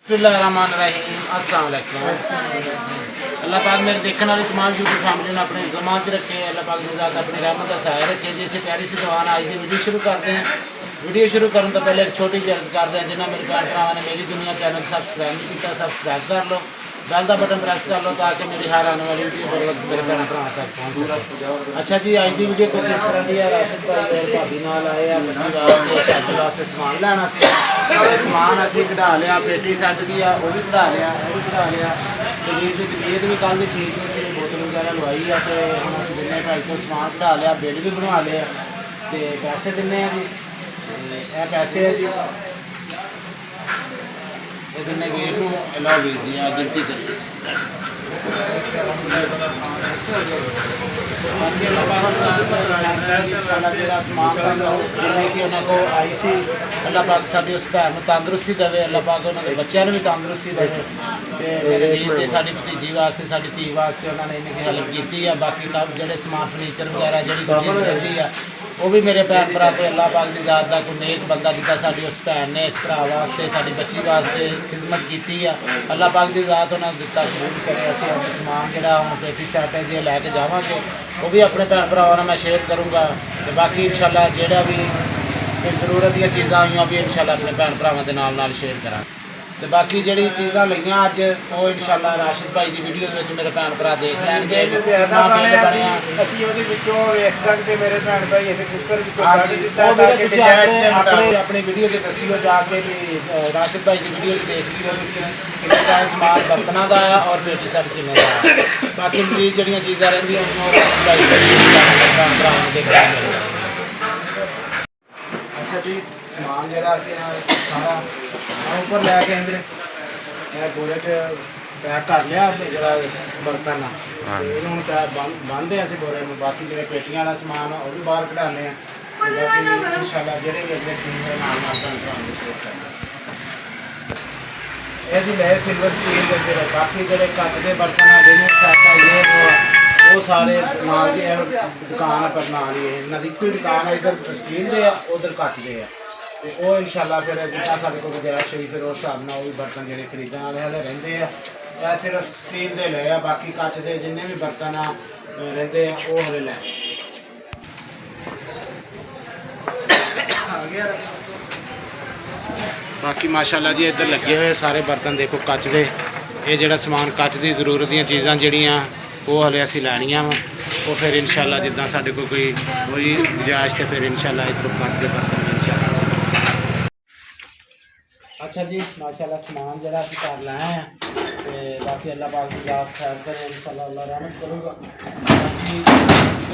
बिस्मिल्लाहिर्रहमानिर्रहीम। अस्सलाम वालेकुम। अल्लाह पाक मेरे देखने वाली तमाम यूट्यूब फैमिली ने अपने ज़मान च रखे। अल्लाह पाक ने ज़्यादा अपनी रहमत का साया रखे। जिससे प्यारी सी दुआ आज की वीडियो शुरू करते हैं। वीडियो शुरू करने तो पहले एक छोटी जी अर्ज करते हैं, जिन्हें मेरे भैन भरावां ने मेरी दुनिया चैनल सब्सक्राइब नहीं किया, सब्सक्राइब कर लो, बेल का बटन प्रेस कर लो ताकि मेरी हर आने वाली वीडियो बर वक्त मेरे भैन भरावां तक पहुँच सके। अच्छा जी, आज की वीडियो कुछ इस तरह की है। राशिद भाई और भाभी नाल आए हैं बच्ची वास्ते शादी वास्ते समान लैना सी। समान असी कढ़ा लिया, पेटी सैट भी आ वो भी कढ़ा लिया, वो भी कढ़ा लिया। तबीयत की तबीयत भी कल की ठीक नहीं सी, बोतल वगैरह लवाई है। तो हम अस दिने भाई तो समान कढ़ा लिया, बिल भी बनवा लिया, तो पैसे दिने जी। ये पैसे है जी, ये दिने वीर को लो वीर जी आ गिनती चलती समान जिन्हें कि उन्होंने आई सी। अल्लाह पाक साड़ी उस भैन को तंदुरुस्ती देवे, अल्लाह पाक उन्होंने बच्चों भी तंदुरुस्ती देवे। तो मेरे वीर ने साड़ी भतीजी वास्ते साड़ी धी वास्ते उन्होंने इन्नी हेल्प की है। बाकी कब जो समान फर्नीचर वगैरह जी चीज़ रहती है वो भी मेरे भैन भरा को अल्लाह पाक की ज़ात का कोई नेक बंदा जिदा साड़ी उस भैन ने इस भरा वास्ते साड़ी बच्ची वास्ते खिदमत की है। अल्लाह पाक की ज़ात उन्होंने दिता कबूल करे। असं समान जोड़ा हम पेटी सैट है जी लैके जावे वो भी अपने भैन भरावान मैं शेयर करूँगा। तो बाकी इंशाल्लाह जोड़ा भी जरूरत दी चीज़ा हुई भी इंशाल्लाह अपने भैन भरावान के नाल शेयर करा। तो बाकी जी चीज़ा लिया अज वो इंशाल्लाह राशिद भाई की वीडियो मेरे भैन भरा देख लैनगे। अपनी वीडियो के दसियो जाके राशिद भाई की वीडियो देख लियो समान बर्तना का और पेटी सैट किन्ने का। बाकी जी चीज़ा रही अच्छा जी, समान जोड़ा सारा ऊपर लैके अंदर गोले च पैक कर लिया जो बर्तन हूँ बंदे अस गोले में। बाकी जो पेटियां वाला समान वो भी बाहर कढ़ाने इंशाल्लाह जो भी अगले सीन के नाल ये जी ले सिल्वर स्टील के सिर। बाकी जो कच के बर्तन है वो सारे नाल की दुकान पर नाल ही इन्हों की कोई दुकान है, इधर स्टील के उधर कच के है। तो वो इंशाल्लाह फिर जितना साढ़े को गुजारिश हुई फिर उस हिसाब से बर्तन जो खरीदने वाले हले रहिंदे आ। सिर्फ स्टील के ले आ, बाकी कच के जिन्हें भी बर्तन रहिंदे आ वो हले ले। बाकी माशाल्लाह जी इधर लगे हुए सारे बर्तन देखो कच के। ये जो समान कच की जरूरत दी चीज़ां जड़ियाँ वो हले असी लैनियां वा वो फिर इंशाल्लाह जिदा साढ़े को कोई होई गुजाइश तो फिर इंशाल्लाह इधर कच के बर्तन इंशाल्लाह। अच्छा जी, माशाल्लाह समान जो कर लाए हैं। तो बाकी अल्लाह पाक की ज़ात खैर करे इंशाल्लाह अल्लाह रहमत करूँगा। बाकी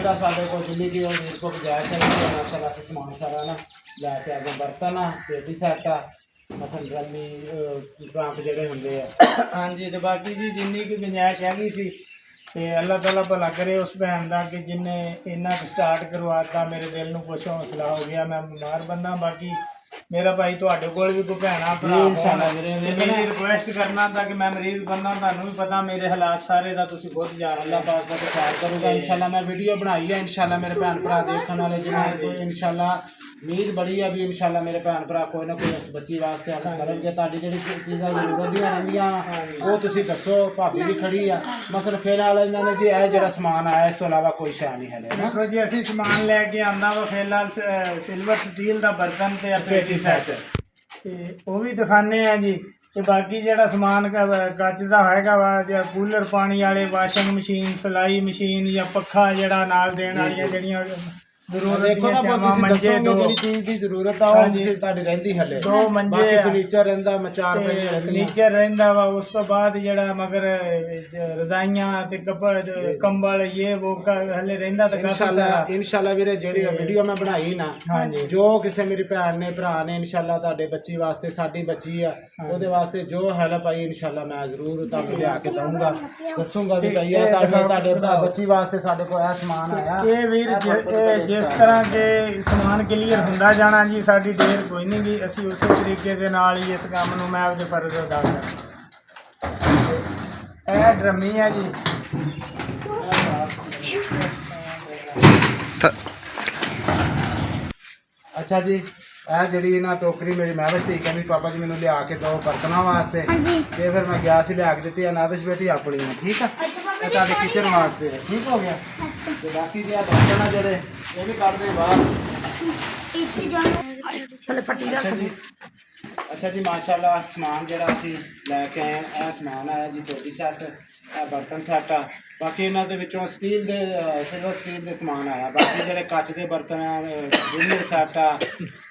जो साढ़े को जिली की वीर को गुजाइश है माशाल्लाह से समान सारा ना लैके आगे बर्तन आ पेटी सैट आ मतलब ड्रमी ट्रंप जोड़े होंगे। हाँ जी, तो बाकी जी जिन्नी की गुंजाइश हैगी सी ते अल्लाह ताला भला करे उस भैन का कि जिन्हें इन्ना स्टार्ट करवाता। मेरे दिल में कुछ हौसला हो गया। मैं बीमार बंदा, बाकी मेरा भाई थोड़े को भी कोई भैन भरा मेरी रिक्वेस्ट करना था कि मैं मरीज बंदा, तुहानू भी पता मेरे हालात सारे का तुम खुद जान। अल्लाह पाक का खैर करूँगा इंशाल्लाह। मैं वीडियो बनाई है इंशाल्लाह मेरे भैन भरा देखने वाले जिन्हें इंशाल्लाह उम्मीद बड़ी है भी इंशाल्लाह मेरे भैन भरा कोई ना कोई उस बच्ची वास्ते हेल्प करेंगे। ताड़ी जी चीज़ा जरूरत दी रहिंदियां वो तुसीं दसो। भाभी भी खड़ी है मसल फिलहाल इन्होंने जी यह जो समान आया इस तो अलावा कोई शै नहीं है। देखो जी असी समान लैके आंदा वा फिलहाल सिल्वर स्टील का बर्तन ते पेटी सैट वो भी दिखाने हैं जी। तो बाकी जो समान कच का हैगा वा या कूलर पानी वाले वाशिंग मशीन सिलाई मशीन या पखा जरा नाल देने वाली जड़ियाँ जरूरत मंजे दो चीज़ की जरूरत हले दो मंजे फर्नीचर रहिंदा फर्नीचर रहिंदा वा। उस तो बाद जड़ा मगर रजाइयां ते कपड़ कंबल ये वो हले रहिंदा। तो इंशाल्लाह वीरे जेड़ी वीडियो मैं बनाई ना जो किसी मेरी भैन ने भरा ने इंशाल्लाह तुहाडे बच्ची वास्ते साडी बच्ची है ओदे वास्ते जो हेल्प आई इंशाल्लाह मैं जरूर तुहानू लिया के दूंगा दसूंगा भी भई तुहाडे बच्ची वास्ते साडे कोल ए समान आया। ये वीर जिस तरह के समान क्लीयर होंदा जाना जी साडी ढेर कोई नहीं गी। असी उस तरीके दे नाल ही इस काम नूं मैं आपदे फर्ज अदा करां। ए ड्रमी है जी। अच्छा जी, ਇਹ ਜਿਹੜੀ ਨਾ ਟੋਕਰੀ ਮੇਰੀ ਮਹਿਵਸ਼ ਧੀ ਕਹਿੰਦੀ ਪਾਪਾ ਜੀ ਮੈਨੂੰ ਲਿਆ ਕੇ ਦਿਓ ਬਰਤਨਾਂ ਵਾਸਤੇ ਹਾਂਜੀ ਤੇ ਫਿਰ ਮੈਂ ਗਿਆ ਸੀ ਲਿਆ ਕੇ ਦਿੱਤੀ ਅਨਾਦਿਸ਼ ਬੇਟੀ ਆਪਣੀ ਹੈ ਠੀਕ ਆ ਅੱਛਾ ਪਾਪਾ ਇਹ ਜੀ ਤੁਹਾਡੇ ਪਾਣੀ ਕਿਚਨ ਵਾਸਤੇ ਹੈ ਠੀਕ ਹੋ ਗਿਆ ਅੱਛਾ ਤੇ ਬਾਕੀ ਜੇ ਆ ਬਰਤਨ ਆ ਜਿਹੜੇ ਇਹ ਵੀ ਕੱਢ ਦੇ ਬਾਹਰ ਇੱਥੇ ਜਾਣਾ ਚਲੇ ਪੱਟੀ ਰੱਖ ਦੇ ਅੱਛਾ ਜੀ ਮਾਸ਼ਾਅੱਲਾ ਸਮਾਨ ਜਿਹੜਾ ਅਸੀਂ ਲੈ ਕੇ ਆਏ ਹਾਂ, ਇਹ ਸਮਾਨ ਆਇਆ ਜੀ ਟੋਟੀ ਸੈੱਟ ਇਹ ਬਰਤਨ ਸੈੱਟ ਆ ਬਾਕੀ ਇਹਨਾਂ ਦੇ ਵਿੱਚੋਂ ਸਟੀਲ ਦੇ ਸਿਲਵਰ ਸਟੀਲ ਦੇ ਸਮਾਨ ਆਇਆ ਬਾਕੀ ਜਿਹੜੇ ਕੱਚ ਦੇ ਬਰਤਨ ਆ ਜੂਨੀਅਰ ਸੈੱਟ ਆ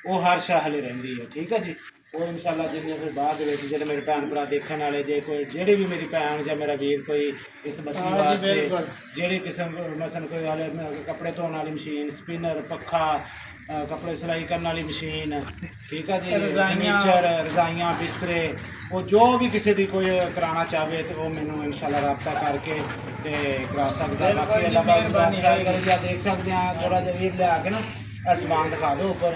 ਉਹ ਹਰ ਸ਼ਾਹ ਹਲੇ ਰਹਿੰਦੀ ਹੈ ਠੀਕ ਹੈ ਜੀ ਉਹ ਇਨਸ਼ਾਅੱਲਾ ਜਿੰਨੇ ਫਿਰ ਬਾਅਦ ਦੇ ਵਿੱਚ ਜਿਹੜੇ ਮੇਰੇ ਭੈਣ ਭਰਾ ਦੇਖਣ ਵਾਲੇ ਜੇ ਕੋਈ ਜਿਹੜੀ ਵੀ ਮੇਰੀ ਭੈਣ ਜਾਂ ਮੇਰਾ ਵੀਰ ਕੋਈ ਇਸ ਬੱਚੀ ਵਾਸਤੇ ਜਿਹੜੀ ਕਿਸਮ ਮਸਲ ਕੋਈ ਹਾਲੇ ਕੱਪੜੇ ਧੋਣ ਵਾਲੀ ਮਸ਼ੀਨ ਸਪਿਨਰ ਪੱਖਾ ਕੱਪੜੇ ਸਿਲਾਈ ਕਰਨ ਵਾਲੀ ਮਸ਼ੀਨ ਠੀਕ ਹੈ ਜੀ ਫਰਨੀਚਰ ਰਜ਼ਾਈਆਂ ਬਿਸਤਰੇ ਉਹ ਜੋ ਵੀ ਕਿਸੇ ਦੀ ਕੋਈ ਕਰਾਉਣਾ ਚਾਹਵੇ ਤੇ ਉਹ ਮੈਨੂੰ ਇਨਸ਼ਾਅੱਲਾ ਰਾਬਤਾ ਕਰਕੇ ਤੇ ਕਰਾ ਸਕਦਾ ਬਾਕੀ ਅੱਲਾਹ ਪਾਕ ਦੀ ਖੈਰ ਕਰੇ ਜੀ ਦੇਖ ਸਕਦੇ ਆ ਥੋੜਾ ਜਿਹਾ ਵੀਰ ਲਿਆ ਕੇ ਨਾ ਇਹ ਸਮਾਨ ਦਿਖਾ ਦਿਓ ਉੱਪਰ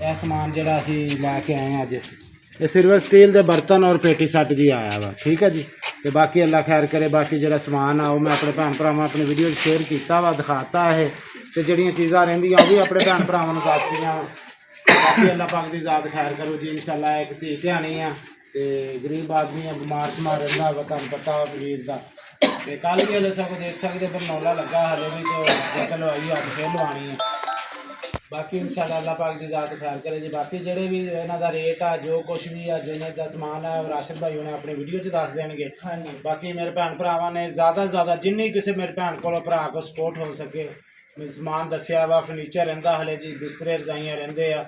ਇਹ ਸਮਾਨ ਜਿਹੜਾ ਅਸੀਂ ਲੈ ਕੇ ਆਏ ਹਾਂ ਅੱਜ ਇਹ ਸਿਲਵਰ ਸਟੀਲ ਦੇ ਬਰਤਨ ਔਰ ਪੇਟੀ ਸੈੱਟ ਜੀ ਆਇਆ ਵਾ ਠੀਕ ਹੈ ਜੀ ਤੇ ਬਾਕੀ ਅੱਲਾਹ ਖੈਰ ਕਰੇ ਬਾਕੀ ਜਿਹੜਾ ਸਮਾਨ ਆ ਉਹ ਮੈਂ ਆਪਣੇ ਭੈਣ ਭਰਾਵਾਂ ਆਪਣੀ ਵੀਡੀਓ 'ਚ ਸ਼ੇਅਰ ਕੀਤਾ ਵਾ ਦਿਖਾਤਾ ਇਹ ਤੇ ਜਿਹੜੀਆਂ ਚੀਜ਼ਾਂ ਰਹਿੰਦੀਆਂ ਉਹ ਵੀ ਆਪਣੇ ਭੈਣ ਭਰਾਵਾਂ ਨੂੰ ਦੱਸਦੀਆਂ ਬਾਕੀ ਅੱਲਾਹ ਪਾਕ ਦੀ ਜ਼ਾਤ ਖੈਰ ਕਰੋ ਜੀ ਇਨਸ਼ਾਅੱਲਾ ਇੱਕ ਧੀ ਧਿਆਣੀ ਆ ਤੇ ਗਰੀਬ ਆਦਮੀ ਆ ਬਿਮਾਰ ਸ਼ਮਾਰ ਰਹਿੰਦਾ ਵਾ ਤੁਹਾਨੂੰ ਪਤਾ ਵੀਰ ਦਾ ਤੇ ਕੱਲ੍ਹ ਵੀ ਹਲੇ ਸਭ ਦੇਖ ਸਕਦੇ ਪਰ ਨੌਲਾ ਲੱਗਾ ਹਲੇ ਵੀ ਤੇ ਜਦ ਲਵਾਈ ਅੱਜ ਫੇਰ ਲਵਾਉਣੀ ਹੈ ਬਾਕੀ ਇਨਸ਼ਾਅੱਲਾ ਅੱਲਾਹ ਪਾਕ ਦੀ ਜ਼ਾਤ ਖੈਰ ਕਰੇ ਜੀ ਬਾਕੀ ਜਿਹੜੇ ਵੀ ਇਹਨਾਂ ਦਾ ਰੇਟ ਆ ਜੋ ਕੁਛ ਵੀ ਆ ਜਿਹਨਾਂ ਦਾ ਸਮਾਨ ਆ ਰਾਸ਼ਦ ਭਾਈ ਉਹਨੇ ਆਪਣੀ ਵੀਡੀਓ 'ਚ ਦੱਸ ਦੇਣਗੇ ਹਾਂਜੀ ਬਾਕੀ ਮੇਰੇ ਭੈਣ ਭਰਾਵਾਂ ਨੇ ਜ਼ਿਆਦਾ ਤੋਂ ਜ਼ਿਆਦਾ ਜਿੰਨੀ ਕਿਸੇ ਮੇਰੇ ਭੈਣ ਕੋਲੋਂ ਭਰਾ ਕੋ ਸਪੋਰਟ ਹੋ ਸਕੇ ਸਮਾਨ ਦੱਸਿਆ ਵਾ ਫਰਨੀਚਰ ਰਹਿੰਦਾ ਹਲੇ ਜੀ ਬਿਸਤਰੇ ਰਜ਼ਾਈਆਂ ਰਹਿੰਦੇ ਆ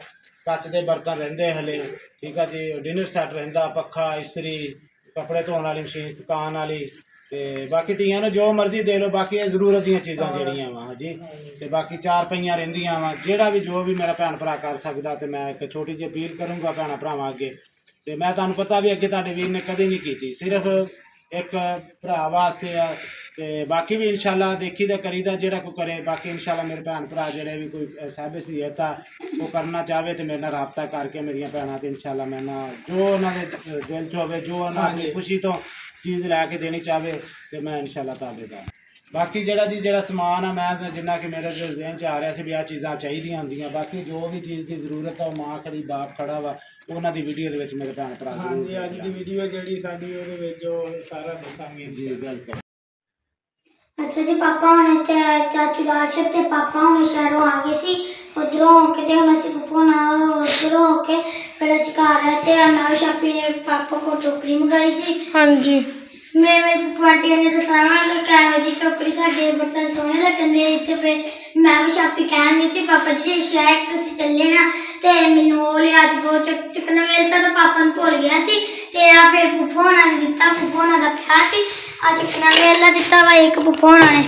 ਕੱਚ ਦੇ ਬਰਤਨ ਰਹਿੰਦੇ ਹਲੇ ਠੀਕ ਆ ਜੀ ਡਿਨਰ ਸੈੱਟ ਰਹਿੰਦਾ ਪੱਖਾ ਇਸਤਰੀ ਕੱਪੜੇ ਧੋਣ ਵਾਲੀ ਮਸ਼ੀਨ ਸੁਕਾਉਣ ਵਾਲੀ ਤੇ ਬਾਕੀ ਧੀਆਂ ਨੂੰ ਜੋ ਮਰਜ਼ੀ ਦੇ ਲਓ ਬਾਕੀ ਇਹ ਜ਼ਰੂਰਤ ਦੀਆਂ ਚੀਜ਼ਾਂ ਜਿਹੜੀਆਂ ਵਾ ਜੀ ਤੇ ਬਾਕੀ 4 ਪਈਆਂ ਰਹਿੰਦੀਆਂ ਵਾ ਜਿਹੜਾ ਵੀ ਜੋ ਵੀ ਮੇਰਾ ਭੈਣ ਭਰਾ ਕਰ ਸਕਦਾ ਤੇ ਮੈਂ ਇੱਕ ਛੋਟੀ ਜਿਹੀ ਅਪੀਲ ਕਰੂੰਗਾ ਭੈਣਾਂ ਭਰਾਵਾਂ ਅੱਗੇ ਤੇ ਮੈਂ ਤੁਹਾਨੂੰ ਪਤਾ ਵੀ ਅੱਗੇ ਤੁਹਾਡੇ ਵੀਰ ਨੇ ਕਦੇ ਨਹੀਂ ਕੀਤੀ ਸਿਰਫ ਇੱਕ ਭਰਾ ਵਾਸਤੇ ਆ ਤੇ ਬਾਕੀ ਵੀ ਇਨਸ਼ਾਅੱਲਾ ਦੇਖੀਦਾ ਕਰੀਦਾ ਜਿਹੜਾ ਕੋਈ ਕਰੇ ਬਾਕੀ ਇਨਸ਼ਾਅੱਲਾ ਮੇਰੇ ਭੈਣ ਭਰਾ ਜਿਹੜੇ ਵੀ ਕੋਈ ਸਾਹਿਬ ਸੀਅਤ ਆ ਉਹ ਕਰਨਾ ਚਾਹਵੇ ਤੇ ਮੇਰੇ ਨਾਲ ਰਾਬਤਾ ਕਰਕੇ ਮੇਰੀਆਂ ਭੈਣਾਂ ਤੇ ਇਨਸ਼ਾਅੱਲਾ ਮੈਂ ਨਾ ਜੋ ਉਹਨਾਂ ਦੇ ਦਿਲ 'ਚ ਹੋਵੇ ਜੋ ਉਹਨਾਂ ਦੀ ਖੁਸ਼ੀ ਤੋਂ ਚੀਜ਼ ਲੈ ਕੇ ਦੇਣੀ ਚਾਹਵੇ ਤੇ ਮੈਂ ਇਨਸ਼ਾਅੱਲਾ ਤਾਬੇਦਾਰ ਬਾਕੀ ਜਿਹੜਾ ਸਮਾਨ ਆ ਮੈਂ ਤਾਂ ਜਿੰਨਾ ਕਿ ਮੇਰੇ ਜ਼ਿਹਨ 'ਚ ਆ ਰਿਹਾ ਸੀ ਵੀ ਆਹ ਚੀਜ਼ਾਂ ਚਾਹੀਦੀਆਂ ਹੁੰਦੀਆਂ ਬਾਕੀ ਜੋ ਵੀ ਚੀਜ਼ ਦੀ ਜ਼ਰੂਰਤ ਆ ਉਹ ਮਾਂ ਖੜੀ ਬਾਪ ਖੜਾ ਵਾ ਉਹਨਾਂ ਦੀ ਵੀਡੀਓ ਦੇ ਵਿੱਚ ਮੇਰੇ ਭੈਣ ਭਰਾ ਹਾਂਜੀ ਅੱਜ ਦੀ ਵੀਡੀਓ ਜਿਹੜੀ ਸਾਡੀ ਉਹਦੇ ਵਿੱਚ ਉਹ ਸਾਰਾ ਦੱਸਾਂਗੇ ਜੀ ਬਿਲਕੁਲ ਅੱਛਾ ਜੀ ਪਾਪਾ ਹੁਣੇ ਚਾਚੂ ਰਾਸ਼ਦ ਤੇ ਪਾਪਾ ਹੁਣੇ ਸ਼ਹਿਰੋਂ ਆ ਗਏ ਸੀ ਉਧਰੋਂ ਹੋ ਕੇ ਤੇ ਹੁਣ ਅਸੀਂ ਪਪੂ ਨਾਲ ਉਧਰੋਂ ਹੋ ਕੇ ਫਿਰ ਅਸੀਂ ਘਰ ਆਏ ਤੇ ਨਾਲ ਸ਼ਾਪੀ ਨੇ ਪਾਪਾ ਕੋ ਟੋਕਰੀ ਮੰਗਾਈ ਸੀ ਹਾਂਜੀ ਮੈਂ ਮੇਰੀ ਪੁਆਟੀ ਨੇ ਦੱਸਿਆ ਕਿ ਕਿਵੇਂ ਦੀ ਟੋਕਰੀ ਸਾਡੇ ਬਰਤਨ ਸੋਹਣੇ ਲੱਗਦੇ ਇੱਥੇ ਫਿਰ ਮੈਂ ਵੀ ਸ਼ਾਪੀ ਕਹਿੰਦੀ ਸੀ ਪਾਪਾ ਜੀ ਸ਼ਾਇਦ ਤੁਸੀਂ ਚੱਲੇ ਆ ਤੇ ਮੈਨੂੰ ਉਹ ਲਿਆ ਦਿਓ ਚਿਕਨ ਵੇਲਤਾ ਤਾਂ ਪਾਪਾ ਨੂੰ ਭੁੱਲ ਗਿਆ ਸੀ ਤੇ ਆ ਫਿਰ ਪੁੱਪੂ ਹੋਣਾ ਨੇ ਦਿੱਤਾ ਪੁੱਪੂ ਹੋਣਾ ਦਾ ਪਿਆ ਸੀ ਆ ਚਿਕਨ ਵੇਲਾ ਦਿੱਤਾ ਵਾ ਇੱਕ ਪੁੱਪੂ ਹੋਣਾ ਨੇ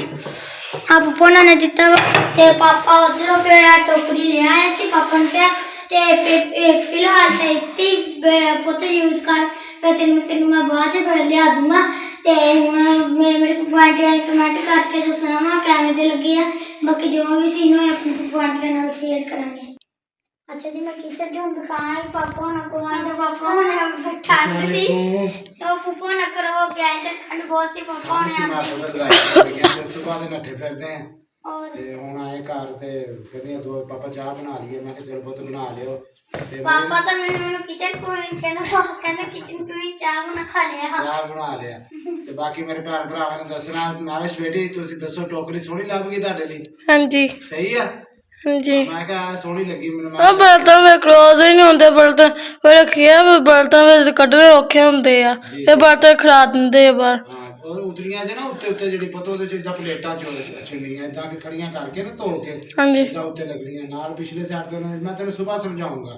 ਆ ਪੁੱਪੂ ਹੋਣਾ ਨੇ ਦਿੱਤਾ ਵਾ ਤੇ ਪਾਪਾ ਉਧਰੋਂ ਫਿਰ ਆ ਟੋਕਰੀ ਲੈ ਆਏ ਸੀ ਪਾਪਾ ਨੇ ਕਿਹਾ ਤੇ ਫਿਲਹਾਲ ਤਾਂ ਇੱਥੇ ਪੁੱਤ ਯੂਜ਼ ਕਰ ਫਿਰ ਤੈਨੂੰ ਮੈਂ ਬਾਅਦ 'ਚ ਫਿਰ ਲਿਆ ਦੂੰਗਾ ਤੇ ਹੁਣ ਮੇਰੇ ਪਪੂ ਆਂਟੀ ਨੇ ਕਮੈਂਟ ਕਰਕੇ ਦੱਸਣਾ ਵਾ ਕਿਵੇਂ ਦੇ ਲੱਗੇ ਆ ਬਾਕੀ ਜੋ ਵੀ ਸੀਨ ਹੋਏ ਆਪਣੀ ਪਪੂ ਆਂਟੀ ਨਾਲ ਸ਼ੇਅਰ ਕਰਾਂਗੇ अच्छा जी मैं किसे जो दिखाई पापा ना को आई तो पापा ने ठंड थी तो पापा ना करो क्या है ठंड बहुत सी पापा ने सुबह ਦੇ ਨੱਠੇ ਫਿਰਦੇ ਆ और ਤੇ ਹੁਣ ਆਏ ਘਰ ਤੇ ਕਹਿੰਦੇ ਦੋ ਪਾਪਾ ਚਾਹ ਬਣਾ ਲਈਏ ਮੈਂ ਕਿਹਾ ਚਲ ਪੁੱਤ ਬਣਾ ਲਿਓ ਤੇ पापा तो मैंने किचन को कहना किचन को ही चाय बना खा लिया ਚਾਹ ਬਣਾ ਲਿਆ ਤੇ ਬਾਕੀ ਮੇਰੇ ਭੈਣ ਭਰਾਵਾਂ ਨੇ ਦੱਸਣਾ ਨਾਵਿਸ਼ ਬੇਟੀ ਤੁਸੀਂ ਦੱਸੋ ਟੋਕਰੀ ਸੋਹਣੀ ਲੱਗ ਗਈ ਤੁਹਾਡੇ ਲਈ ਹਾਂਜੀ ਸਹੀ ਆ ਹਾਂਜੀ ਮੈਂ ਕਿਹਾ ਸੋਹਣੀ ਲੱਗੀ ਮੈਨੂੰ ਆ ਬਰਤਨ ਵੇ ਕਲੋਜ਼ ਹੀ ਨਹੀਂ ਹੁੰਦੇ ਬਰਤਨ ਵੇ ਰੱਖਿਆ ਬਰਤਨ ਵੇ ਕੱਢਣੇ ਔਖੇ ਹੁੰਦੇ ਆ ਇਹ ਬਰਤਨ ਖਰਾ ਦਿੰਦੇ ਆ ਬਾਹਰ ਹਾਂ ਉਹ ਉਤਲੀਆਂ ਜੇ ਨਾ ਉੱਤੇ ਜਿਹੜੀ ਪਤੋ ਉਹਦੇ ਚ ਇਦਾਂ ਪਲੇਟਾਂ ਚੁਣਨੀਆਂ ਇਦਾਂ ਕਿ ਖੜੀਆਂ ਕਰਕੇ ਨਾ ਧੋ ਕੇ ਹਾਂਜੀ ਇਦਾਂ ਉੱਤੇ ਲੱਗਣੀਆਂ ਨਾਲ ਪਿਛਲੇ ਸਾਈਡ ਤੇ ਉਹਨਾਂ ਦੇ ਮੈਂ ਤੈਨੂੰ ਸਵੇਰ ਸਮਝਾਉਂਗਾ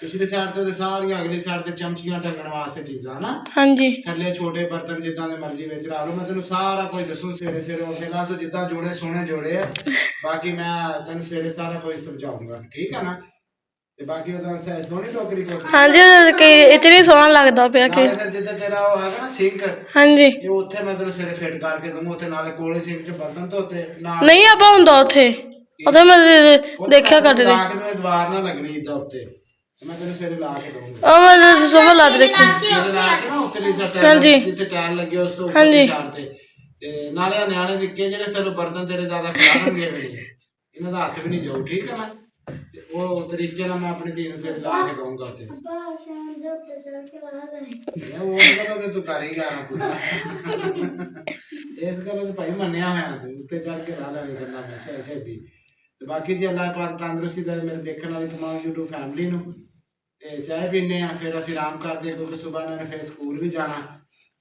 ਪਿਛਲੇ ਸਾਈਡ ਤੇ ਸਾਰੀਆਂ ਅਗਲੀ ਸਾਈਡ ਤੇ ਚਮਚੀਆਂ ਢੱਕਣ ਵਾਸਤੇ ਚੀਜ਼ਾਂ ਨਾ ਹਾਂਜੀ ਥੱਲੇ ਛੋਟੇ ਬਰਤਨ ਜਿੱਦਾਂ ਦੇ ਮਰਜ਼ੀ ਵਿੱਚ ਲਾ ਲਓ ਮੈਂ ਤੈਨੂੰ ਸਾਰਾ ਕੁਝ ਦੱਸੂ ਸਵੇਰੇ ਸਵੇਰੇ ਉੱਠ ਕੇ ਨਾ ਤੂੰ ਜਿੱਦਾਂ ਜੋੜੇ ਸੋਹਣੇ ਜੋੜੇ ਆ ਬਾਕੀ ਮੈਂ ਤੈਨੂੰ ਸਵੇਰੇ ਸਾਰਾ ਕੁਝ ਸਮਝਾਉਂਗਾ ਠੀਕ ਹੈ ਨਾ ਤੇ ਬਾਕੀ ਉਹਦਾ ਸੋਹਣੀ ਟੋਕਰੀ ਕੋਲ ਹਾਂਜੀ ਕਿ ਇਤਨੀ ਸੋਹਣਾ ਲੱਗਦਾ ਪਿਆ ਕਿ ਫਿਰ ਜਿੱਦਾਂ ਤੇਰਾ ਉਹ ਹੈਗਾ ਨਾ ਸਿੰਕ ਹਾਂਜੀ ਇਹ ਉੱਥੇ ਮੈਂ ਤੈਨੂੰ ਸਵੇਰੇ ਫਿੱਟ ਕਰਕੇ ਦੂੰਗਾ ਉੱਥੇ ਨਾਲੇ ਕੋਲੇ ਸਿੰਕ 'ਚ ਬਰਤਨ ਧੋਤੇ ਨਾਲ ਨਹੀਂ ਆਪਾਂ ਹੁੰਦਾ ਉੱਥੇ ਮੈਂ ਦੇਖਿਆ ਕੱਢ ਰਹੀ ਲਾ ਕੇ ਨੂੰ ਦੀਵਾਰ ਨਾ ਲੱਗਣੀ ਇਦਾਂ ਉੱਤੇ ਮੈਂ ਤੈਨੂੰ ਸਵੇਰੇ ਲਾ ਕੇ ਦਊਂਗਾ ਉਹ ਮੈਂ ਸੋਹਣਾ ਲੱਗ ਰਿਹਾ ਜਿਹੜੇ ਲਾ ਕੇ ਨਾ ਉੱਤੇ ਹਾਂਜੀ ਜਿੱਥੇ ਟਾਇਲ ਲੱਗੇ ਉਸ ਤੋਂ ਉੱਪਰ ਸਾਈਡ ਤੇ ਨਾਲੇ ਨਿਆਣੇ ਨਿੱਕੇ ਜਿਹੜੇ ਚਲੋ ਬਰਤਨ ਤੇਰੇ ਜ਼ਿਆਦਾ ਖਿਲਾਰਨਗੇ ਇਹਨਾਂ ਦਾ ਹੱਥ ਵੀ ਨਹੀਂ ਜਾਊ ਠੀਕ ਹੈ ਨਾ ਉਹ ਤਰੀਕੇ ਨਾਲ ਮੈਂ ਆਪਣੀ ਧੀ ਨੂੰ ਸਵੇਰੇ ਲਾ ਕੇ ਦਊਂਗਾ ਉੱਥੇ ਅੱਬਾ ਸ਼ਾਮ ਦੇ ਉੱਤੇ ਚੜ ਕੇ ਲਾ ਲੈ ਉਹ ਗੱਲ ਤੇ ਤੂੰ ਕਰ ਹੀ ਗਿਆ ਨਾ ਪੂਰਾ ਇਸ ਗੱਲ ਤੇ ਭਾਈ ਮੰਨਿਆ ਹੋਇਆ ਤੂੰ ਉੱਤੇ ਚੜ ਕੇ ਲਾ ਲੈਣੀ ਗੱਲਾਂ ਹਮੇਸ਼ਾ ਐਸੇ ਵੀ ਤੇ ਬਾਕੀ ਜੀ ਅੱਲਾਹ ਪਾਕ ਤੰਦਰੁਸਤੀ ਦੇ ਮੇਰੇ ਦੇਖਣ ਵਾਲੀ ਤਮਾਮ YouTube ਫੈਮਿਲੀ ਨੂੰ ਤੇ ਚਾਹ ਪੀਨੇ ਆ ਫਿਰ ਅਸੀਂ ਆਰਾਮ ਕਰਦੇ ਕਿਉਂਕਿ ਸਵੇਰ ਇਹਨਾਂ ਨੇ ਫਿਰ ਸਕੂਲ ਵੀ ਜਾਣਾ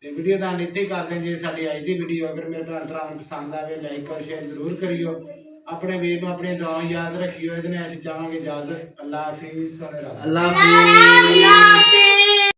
ਤੇ ਵੀਡੀਓ ਦਾ ਇੱਥੇ ਹੀ ਕਰਦੇ ਹਾਂ। ਜੇ ਸਾਡੀ ਅੱਜ ਦੀ ਵੀਡੀਓ ਅਗਰ ਮੇਰੇ ਭੈਣ ਭਰਾਵਾਂ ਨੂੰ ਪਸੰਦ ਆਵੇ ਲਾਈਕ ਔਰ ਸ਼ੇਅਰ ਜ਼ਰੂਰ ਕਰਿਓ। ਆਪਣੇ ਵੀਰ ਨੂੰ ਆਪਣੀਆਂ ਦੁਆਵਾਂ ਯਾਦ ਰੱਖਿਓ। ਇਹਦੇ ਨਾਲ ਅਸੀਂ ਚਾਹਾਂਗੇ ਇਜਾਜ਼ਤ। ਅੱਲਾਹ ਹਾਫਿਜ਼। ਅੱਲਾਹ ਹਾਫਿਜ਼।